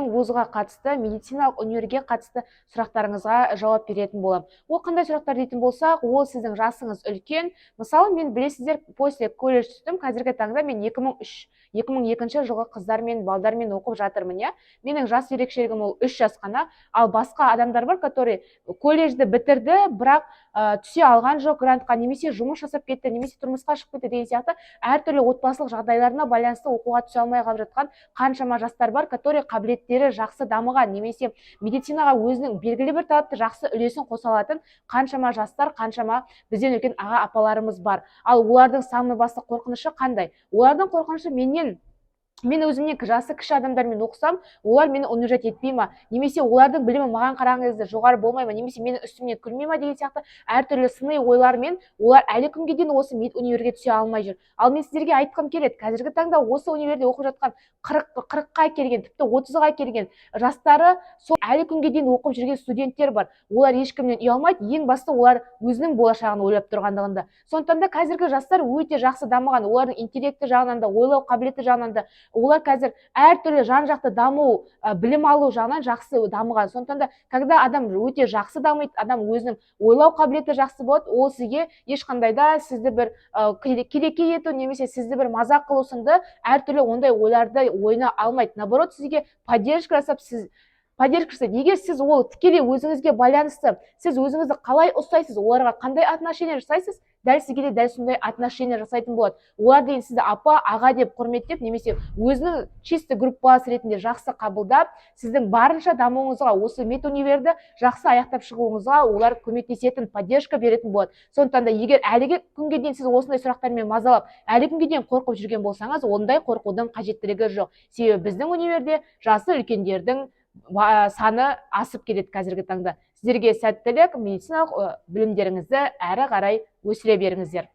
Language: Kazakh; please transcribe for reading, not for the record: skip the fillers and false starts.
вузға қатысты, медициналық универге қатысты сұрақтарыңызға жауап беретін боламын. Ол қандай сұрақтар дейтін болсақ, ол сіздің жасыңыз үлкен. Мысалы, мен білесіздер, после колледж түстім. Қазіргі таңда мен 2002 жылғы қыздармен, балдармен оқып жатырмын, иә. Менің жас ерекшелігім ол 3 жас қана, ал басқа адамдар бар, которые колледжді бітірді, бірақ түсе алған жоқ грантқа, немесе жұмыс жасап кетті, немесе тұрмысқа шығып кетті деген сияқты әртүрлі отбасылық жағдайларына байланысты оқуға түсе алмай қалып жатқан қаншама жастар бар, которые қабілеттері жақсы дамыған, немесе медицинаға өзінің белгілі бір тарапты жақсы үлесін қоса алатын қаншама жастар, қаншама бізден үлкен аға апаларымыз бар. Ал олардың самый басты қорқынышы қандай? Олардың қорқынышы мен өзімнен жасы кіші адамдармен оқысам, олар мені университет етпей ма, немесе олардың білімі маған қараған кезде жоғары болмай ма, немесе мені үстімнен күлмей ма деген сияқты әртүрлі сыни ойлармен олар әлі күнге дейін осы универге түсе алмай жүр. Ал мен сіздерге айтқым келеді, қазіргі таңда осы универде оқып жатқан 40-қа келген, тіпті 30-ға келген жастары сол әлі күнге дейін оқып жүрген студенттер бар. Олар ешкімнен ұялмайды, ең басты олар өзінің болашағын ойлап тұрғандығында. Сондықтан да қазіргі жастар өте жақсы дамыған, олардың интеллекті жағынан да, ойлау қабілеті жағынан да олар қазір әртүрлі жан-жақты даму, білім алу жағынан жақсы дамыған. Сондықтан да, когда адам өте жақсы дамиды, адам өзінің ойлау қабілеті жақсы болады, ол сізге ешқандай да сізді бір келеке ету, немесе сізді бір мазақ қылу сынды әртүрлі ондай ойларды ойына алмайды. Наоборот, сізге поддержка жасап, егер сіз ол тікелей өзіңізге байланысты, сіз өзіңізді қалай ұстайсыз, оларға қандай отношение жасайсыз, дәл сізге де дәл сондай отношение жасайтын болады. Олар деген сізді апа, аға деп құрметтеп, немесе өзінің чисто группалас ретінде жақсы қабылдап, сіздің барынша дамуыңызға, осы медуниверді жақсы аяқтап шығуыңызға олар көмектесетін, поддержка беретін болады. Сондықтан да, егер әлі күнге дейін сіз осындай сұрақтармен мазалап, әлі күнге дейін қорқып жүрген болсаңыз, ондай қорқудың қажеттілігі жоқ. Себебі біздің универде жасы үлкендердің саны асып келеді қазіргі таңда. Сіздерге сәттілік, медициналық білімдеріңізді әрі қарай өсіре беріңіздер.